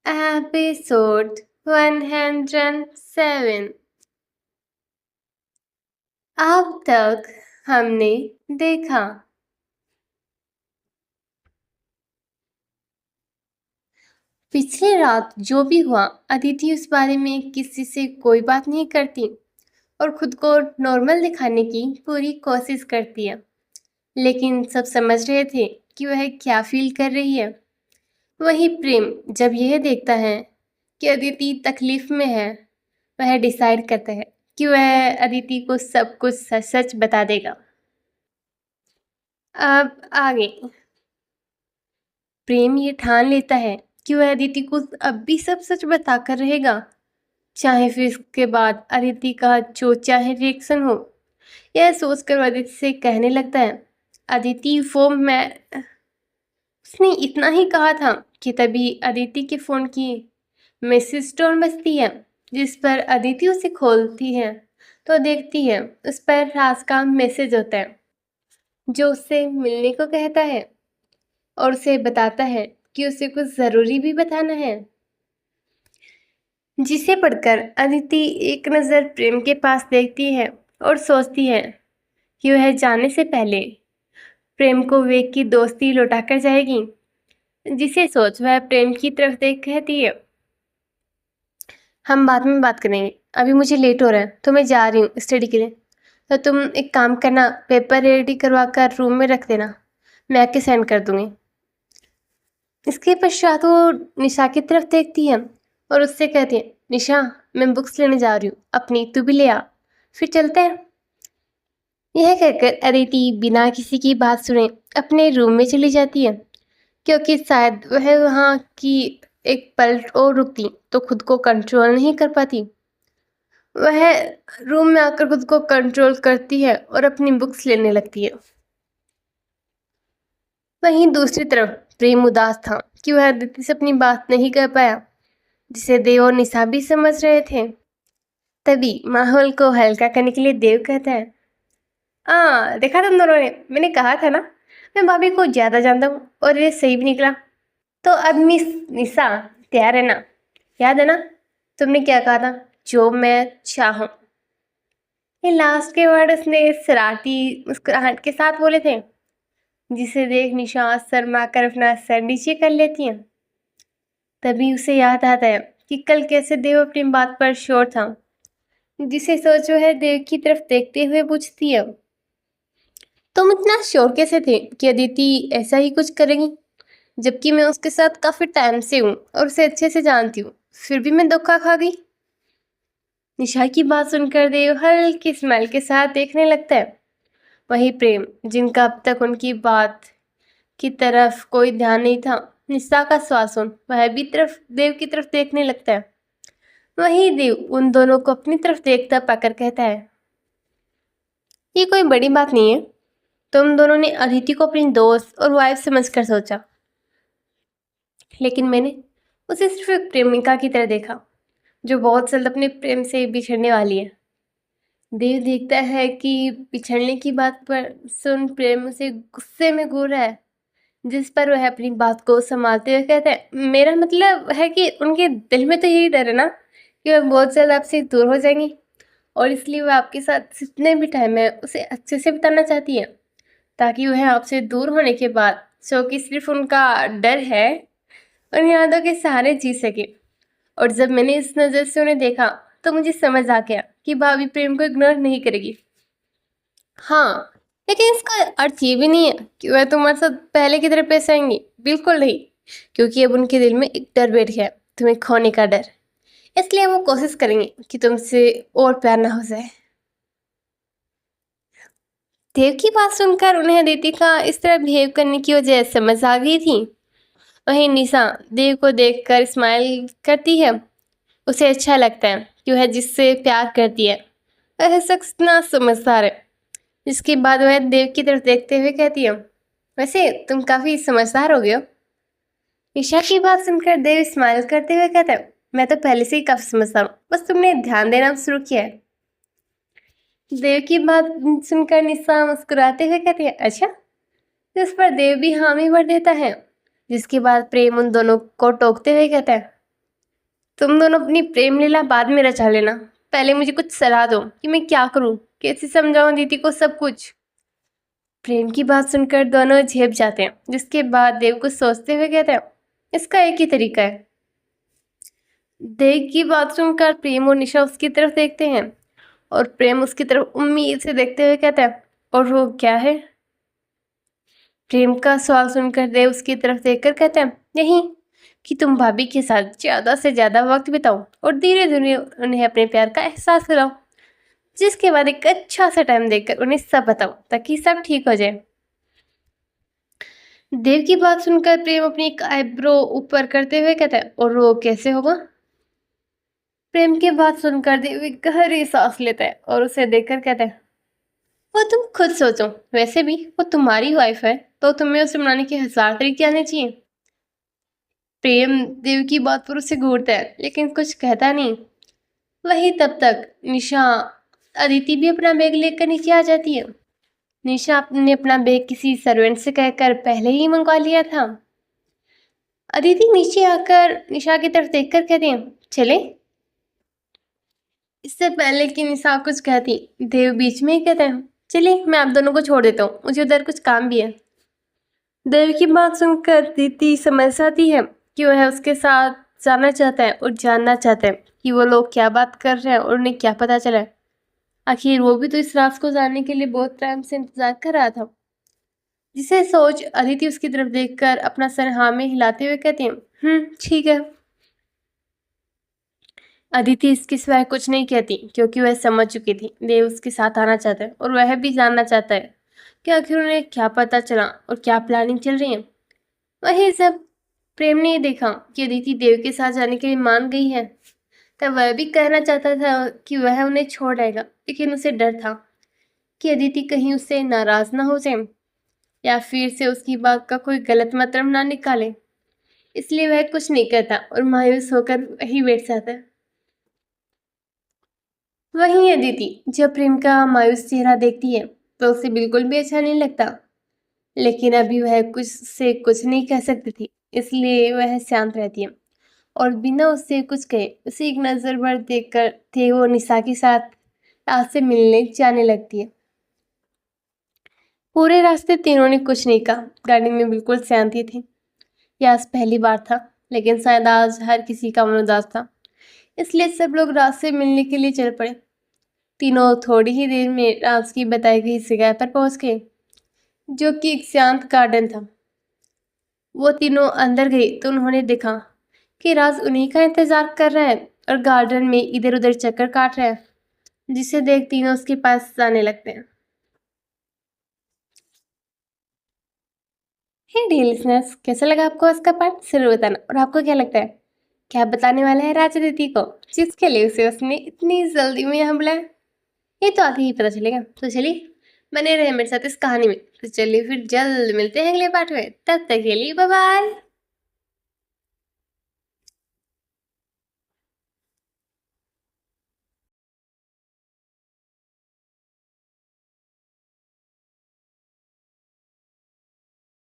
Episode 107। अब तक हमने देखा। पिछली रात जो भी हुआ, अदिति उस बारे में किसी से कोई बात नहीं करती और खुद को नॉर्मल दिखाने की पूरी कोशिश करती है। लेकिन सब समझ रहे थे कि वह क्या फील कर रही है। वही प्रेम जब यह देखता है कि अदिति तकलीफ में है, वह डिसाइड करता है कि वह अदिति को सब कुछ सच सच बता देगा। अब आगे प्रेम ये ठान लेता है कि वह अदिति को अब भी सब सच बताकर रहेगा, चाहे फिर इसके बाद अदिति का जो चाहे रिएक्शन हो। यह सोचकर वह अदिति से कहने लगता है, अदिति वो मैं उसने इतना ही कहा था कि तभी अदिति के फोन की मैसेज टोन बजती है, जिस पर अदिति उसे खोलती है तो देखती है उस पर राज का मैसेज होता है, जो उससे मिलने को कहता है और उसे बताता है कि उसे कुछ ज़रूरी भी बताना है। जिसे पढ़कर अदिति एक नज़र प्रेम के पास देखती है और सोचती है कि वह जाने से पहले प्रेम को वेग की दोस्ती लौटाकर जाएगी। जिसे सोच वह प्रेम की तरफ देख कहती है, हम बाद में बात करेंगे, अभी मुझे लेट हो रहा है तो मैं जा रही हूँ स्टडी के लिए। तो तुम एक काम करना, पेपर रेडी करवा कर रूम में रख देना, मैं आके सेंड कर दूंगी। इसके पश्चात वो निशा की तरफ देखती है और उससे कहती है, निशा मैं बुक्स लेने जा रही हूँ, अपनी तू भी ले आ, फिर चलते हैं। यह कहकर अदिति बिना किसी की बात सुने अपने रूम में चली जाती है, क्योंकि शायद वह वहाँ की एक पल और रुकती तो खुद को कंट्रोल नहीं कर पाती। वह रूम में आकर खुद को कंट्रोल करती है और अपनी बुक्स लेने लगती है। वहीं दूसरी तरफ प्रेम उदास था कि वह अदिति से अपनी बात नहीं कर पाया, जिसे देव और निशा भी समझ रहे थे। तभी माहौल को हल्का करने के लिए देव कहता है, देखा तुम दोनों ने, मैंने कहा था ना मैं भाभी को ज्यादा जानता हूँ और ये सही भी निकला। तो अब मिस निशा तैयार है ना? याद है ना तुमने क्या कहा था, जो मैं चाहूँ। ये लास्ट के वर्ड उसने शरारती मुस्कुराहट के साथ बोले थे, जिसे देख निशा शर्मा कर अपना सर नीचे कर लेती है। तभी उसे याद आता है कि कल कैसे देव अपनी बात पर श्योर था। जिसे सोचो है देव की तरफ देखते हुए पूछती है, तुम इतना श्योर कैसे थे कि अदिति ऐसा ही कुछ करेगी, जबकि मैं उसके साथ काफी टाइम से हूँ और उसे अच्छे से जानती हूँ, फिर भी मैं धोखा खा गई। निशा की बात सुनकर देव हल्की स्माइल के साथ देखने लगता है। वही प्रेम, जिनका अब तक उनकी बात की तरफ कोई ध्यान नहीं था, निशा का श्वास सुन वह भी तरफ देव की तरफ देखने लगता है। वही देव उन दोनों को अपनी तरफ देखता पाकर कहता है, ये कोई बड़ी बात नहीं है, तुम दोनों ने अदिति को अपनी दोस्त और वाइफ समझकर सोचा, लेकिन मैंने उसे सिर्फ एक प्रेमिका की तरह देखा, जो बहुत जल्द अपने प्रेम से बिछड़ने वाली है। देव देखता है कि बिछड़ने की बात पर सुन प्रेम उसे गुस्से में घूर रहा है, जिस पर वह अपनी बात को संभालते हुए कहता है, मेरा मतलब है कि उनके दिल में तो यही डर है ना कि वह बहुत जल्द आपसे दूर हो जाएंगी, और इसलिए वह आपके साथ जितने भी टाइम है उसे अच्छे से बिताना चाहती है, ताकि वह आपसे दूर होने के बाद जो कि सिर्फ उनका डर है उन यादों के सहारे जी सके। और जब मैंने इस नज़र से उन्हें देखा तो मुझे समझ आ गया कि भाभी प्रेम को इग्नोर नहीं करेगी। हाँ, लेकिन इसका अर्थ ये भी नहीं है कि वह तुम्हारे साथ पहले की तरह पेश आएंगी, बिल्कुल नहीं, क्योंकि अब उनके दिल में एक डर बैठ गया, तुम्हें खोने का डर। इसलिए वो कोशिश करेंगे कि तुमसे और प्यार ना हो जाए। देव की बात सुनकर उन्हें अदिति का इस तरह बिहेव करने की वजह समझ आ गई थी। वहीं निशा देव को देखकर स्माइल करती है। उसे अच्छा लगता है कि वह जिससे प्यार करती है वह शख्स इतना समझदार है। इसके बाद वह देव की तरफ देखते हुए कहती है, वैसे तुम काफी समझदार हो गए हो। निशा की बात सुनकर देव स्माइल करते हुए कहता है, मैं तो पहले से ही काफी समझदार हूँ, बस तुमने ध्यान देना शुरू किया है। देव की बात सुनकर निशा मुस्कुराते हुए कहती है, अच्छा। जिस पर देव भी हामी भर देता है, जिसके बाद प्रेम उन दोनों को टोकते हुए कहता है, तुम दोनों अपनी प्रेम लीला बाद में रचा लेना, पहले मुझे कुछ सलाह दो कि मैं क्या करूं, कैसे समझाऊं दीदी को सब कुछ। प्रेम की बात सुनकर दोनों झेप जाते हैं, जिसके बाद देव कुछ सोचते हुए कहते हैं, इसका एक ही तरीका है। देव की बात सुनकर प्रेम और निशा उसकी तरफ देखते हैं और प्रेम उसकी तरफ उम्मीद से देखते हुए कहता है, और वो क्या है? प्रेम का सवाल सुनकर देव उसकी तरफ देखकर कहते हैं, यही कि तुम भाभी के साथ ज्यादा से ज्यादा वक्त बिताओ और धीरे धीरे उन्हें अपने प्यार का एहसास दिलाओ, जिसके बाद एक अच्छा सा टाइम देकर उन्हें सब बताओ ताकि सब ठीक हो जाए। देव की बात सुनकर प्रेम अपनी एक आईब्रो ऊपर करते हुए कहता है, और वो कैसे होगा? प्रेम की बात सुनकर देव एक गहरी सांस लेता है और उसे देखकर कहता है, वो तुम खुद सोचो, वैसे भी वो तुम्हारी वाइफ है तो तुम्हें उसे मनाने के 1000 तरीके आने चाहिए। प्रेम देव की बात पर उसे घूरता है लेकिन कुछ कहता नहीं। वही तब तक निशा अदिति भी अपना बैग लेकर नीचे आ जाती है। निशा ने अपना बैग किसी सर्वेंट से कहकर पहले ही मंगवा लिया था। अदिति नीचे आकर निशा की तरफ देखकर कहती है, चले? इससे पहले कि निशा कुछ कहती, देव बीच में ही कहता है, चलिए मैं आप दोनों को छोड़ देता हूँ, मुझे उधर कुछ काम भी है। देव की बात सुनकर दीदी समझ जाती है कि वह उसके साथ जाना चाहता है और जानना चाहता है कि वो लोग क्या बात कर रहे हैं और उन्हें क्या पता चला है। आखिर वो भी तो इस राज को जानने के लिए बहुत टाइम से इंतजार कर रहा था। जिसे सोच अदिति उसकी तरफ देखकर अपना सर हाँ में हिलाते हुए कहती है, ठीक है। अदिति इसके सिवाय कुछ नहीं कहती क्योंकि वह समझ चुकी थी देव उसके साथ आना चाहता है और वह भी जानना चाहता है कि आखिर उन्हें क्या पता चला और क्या प्लानिंग चल रही है। वही सब प्रेम ने देखा कि अदिति देव के साथ जाने के लिए मान गई है, तब वह भी कहना चाहता था कि वह उन्हें छोड़ आएगा, लेकिन उसे डर था कि अदिति कहीं उससे नाराज ना हो जाए या फिर से उसकी बात का कोई गलत मतलब ना निकाले। इसलिए वह कुछ नहीं कहता और मायूस होकर वहीं बैठ जाता है। वहीं अदिति जब प्रेम का मायूस चेहरा देखती है तो उसे बिल्कुल भी अच्छा नहीं लगता, लेकिन अभी वह कुछ से कुछ नहीं कह सकती थी, इसलिए वह शांत रहती है और बिना उससे कुछ कहे उसे एक नजर भर देखकर थे वो निशा के साथ रात से मिलने जाने लगती है। पूरे रास्ते तीनों ने कुछ नहीं कहा, गाड़ी में बिल्कुल शांति थी। यह आज पहली बार था, लेकिन शायद आज हर किसी का मन उदास था, इसलिए सब लोग रात से मिलने के लिए चल पड़े। तीनों थोड़ी ही देर में राज की बताई गई जगह पर पहुंच गए, जो कि एक शांत गार्डन था। वो तीनों अंदर गए तो उन्होंने देखा कि राज उन्हीं का इंतजार कर रहा है और गार्डन में इधर उधर चक्कर काट रहा है, जिसे देख तीनों उसके पास जाने लगते हैं। हे डियर लिसनर्स, कैसा लगा आपको इसका पार्ट जरूर बताना, और आपको क्या लगता है क्या बताने वाला है राजा दीदी को जिसके लिए उसे उसने इतनी जल्दी में यहाँ बुलाया? ये तो आगे ही पता चलेगा। तो चलिए बने रहे मेरे साथ इस कहानी में। तो चलिए फिर जल्द मिलते हैं अगले पार्ट में, तब तक के लिए बाय बाय।